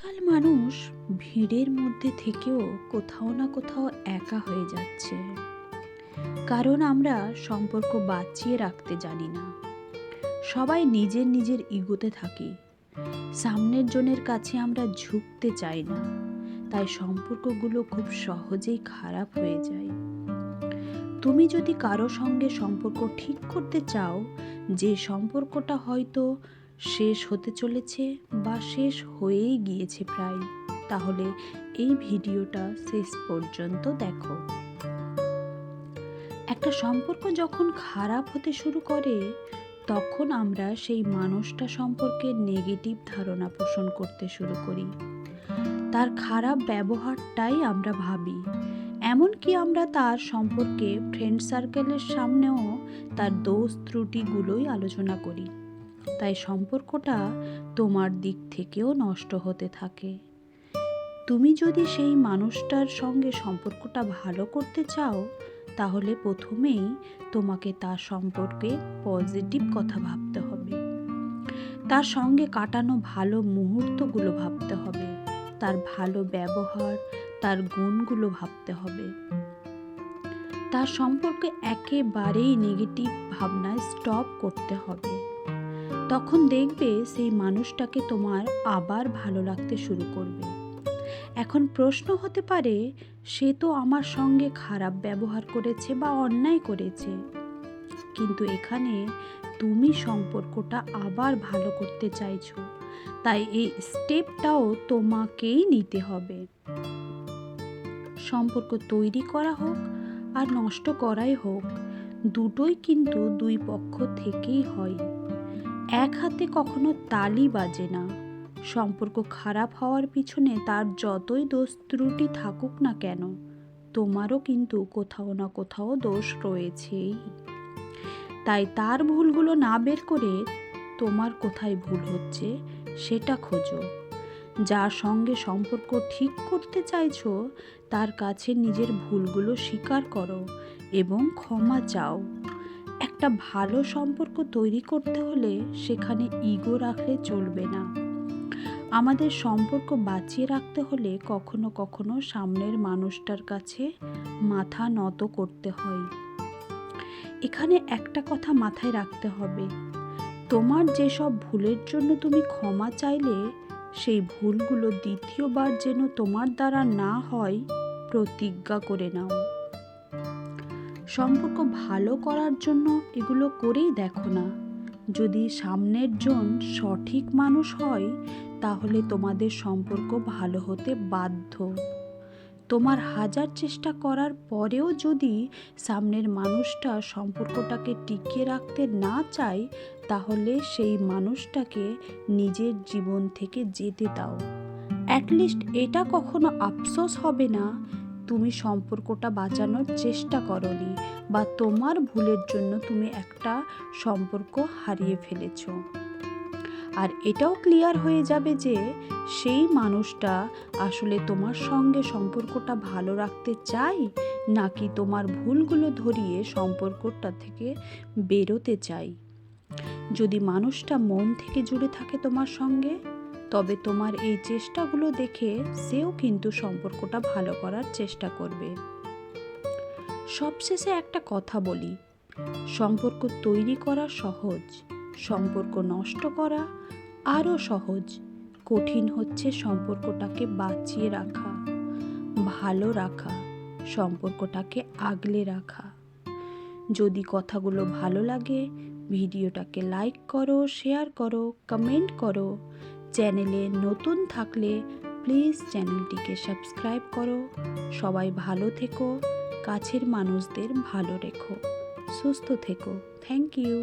আজকাল মানুষ ভিড়ের মধ্যে থেকেও কোথাও না কোথাও একা হয়ে যাচ্ছে, কারণ আমরা সম্পর্ক বাঁচিয়ে রাখতে জানি না। সবাই নিজের নিজের ইগোতে থাকি, সামনের জনের কাছে আমরা ঝুঁকতে চাই না, তাই সম্পর্কগুলো খুব সহজেই খারাপ হয়ে যায়। তুমি যদি কারো সঙ্গে সম্পর্ক ঠিক করতে চাও, যে সম্পর্কটা হয়তো শেষ হতে চলেছে বা শেষ হয়েই গিয়েছে প্রায়, তাহলে এই ভিডিওটা শেষ পর্যন্ত দেখো। একটা সম্পর্ক যখন খারাপ হতে শুরু করে, তখন আমরা সেই মানুষটা সম্পর্কে নেগেটিভ ধারণা পোষণ করতে শুরু করি। তার খারাপ ব্যবহারটাই আমরা ভাবি, এমনকি আমরা তার সম্পর্কে ফ্রেন্ড সার্কেলের সামনেও তার দোষ ত্রুটিগুলোই আলোচনা করি। তাই সম্পর্কটা তোমার দিক থেকেও নষ্ট হতে থাকে। তুমি যদি সেই মানুষটার সঙ্গে সম্পর্কটা ভালো করতে চাও, তাহলে প্রথমেই তোমাকে তার সম্পর্কে পজিটিভ কথা ভাবতে হবে। তার সঙ্গে কাটানো ভালো মুহূর্তগুলো ভাবতে হবে, তার ভালো ব্যবহার, তার গুণগুলো ভাবতে হবে। তার সম্পর্কে একেবারেই নেগেটিভ ভাবনা স্টপ করতে হবে। তখন দেখবে সেই মানুষটাকে তোমার আবার ভালো লাগতে শুরু করবে। এখন প্রশ্ন হতে পারে, সে তো আমার সঙ্গে খারাপ ব্যবহার করেছে বা অন্যায় করেছে, কিন্তু এখানে তুমি সম্পর্কটা আবার ভালো করতে চাইছো, তাই এই স্টেপটাও তোমাকেই নিতে হবে। সম্পর্ক তৈরি করা হোক আর নষ্ট করাই হোক, দুটোই কিন্তু দুই পক্ষ থেকেই হয়। এক হাতে কখনো তালি বাজে না। সম্পর্ক খারাপ হওয়ার পিছনে তার যতই দোষ ত্রুটি থাকুক না কেন, তোমারও কিন্তু কোথাও না কোথাও দোষ রয়েছেই। তাই তার ভুলগুলো না বের করে তোমার কোথায় ভুল হচ্ছে সেটা খোঁজো। যার সঙ্গে সম্পর্ক ঠিক করতে চাইছো, তার কাছে নিজের ভুলগুলো স্বীকার করো এবং ক্ষমা চাও। একটা ভালো সম্পর্ক তৈরি করতে হলে সেখানে ইগো রাখলে চলবে না। আমাদের সম্পর্ক বাঁচিয়ে রাখতে হলে কখনো কখনো সামনের মানুষটার কাছে মাথা নত করতে হয়। এখানে একটা কথা মাথায় রাখতে হবে, তোমার যেসব ভুলের জন্য তুমি ক্ষমা চাইলে, সেই ভুলগুলো দ্বিতীয়বার যেন তোমার দ্বারা না হয়, প্রতিজ্ঞা করে নাও। সম্পর্ক ভালো করার জন্য এগুলো করেই দেখো না। যদি সামনের জন সঠিক মানুষ হয়, তাহলে তোমাদের সম্পর্ক ভালো হতে বাধ্য। তোমার হাজার চেষ্টা করার পরেও যদি সামনের মানুষটা সম্পর্কটাকে টিকিয়ে রাখতে না চায়, তাহলে সেই মানুষটাকে নিজের জীবন থেকে যেতে দাও। অ্যাটলিস্ট এটা কখনো আফসোস হবে না তুমি সম্পর্কটা বাঁচানোর চেষ্টা করনি, বা তোমার ভুলের জন্য তুমি একটা সম্পর্ক হারিয়ে ফেলেছো। আর এটাও ক্লিয়ার হয়ে যাবে যে সেই মানুষটা আসলে তোমার সঙ্গে সম্পর্কটা ভালো রাখতে চায়, নাকি তোমার ভুলগুলো ধরিয়ে সম্পর্কটা থেকে বেরোতে চাই। যদি মানুষটা মন থেকে জুড়ে থাকে তোমার সঙ্গে, তবে তোমার এই চেষ্টাগুলো দেখে সেও কিন্তু সম্পর্কটা ভালো করার চেষ্টা করবে। সবশেষে একটা কথা বলি, সম্পর্ক তৈরি করা সহজ, সম্পর্ক নষ্ট করা আরও সহজ। কঠিন হচ্ছে সম্পর্কটাকে বাঁচিয়ে রাখা, ভালো রাখা, সম্পর্কটাকে আগলে রাখা। যদি কথাগুলো ভালো লাগে, ভিডিওটাকে লাইক করো, শেয়ার করো, কমেন্ট করো। চ্যানেলে নতুন থাকলে প্লিজ চ্যানেলটিকে সাবস্ক্রাইব করো। সবাই ভালো থেকো, কাছের মানুষদের ভালো রেখো, সুস্থ থেকো। Thank you.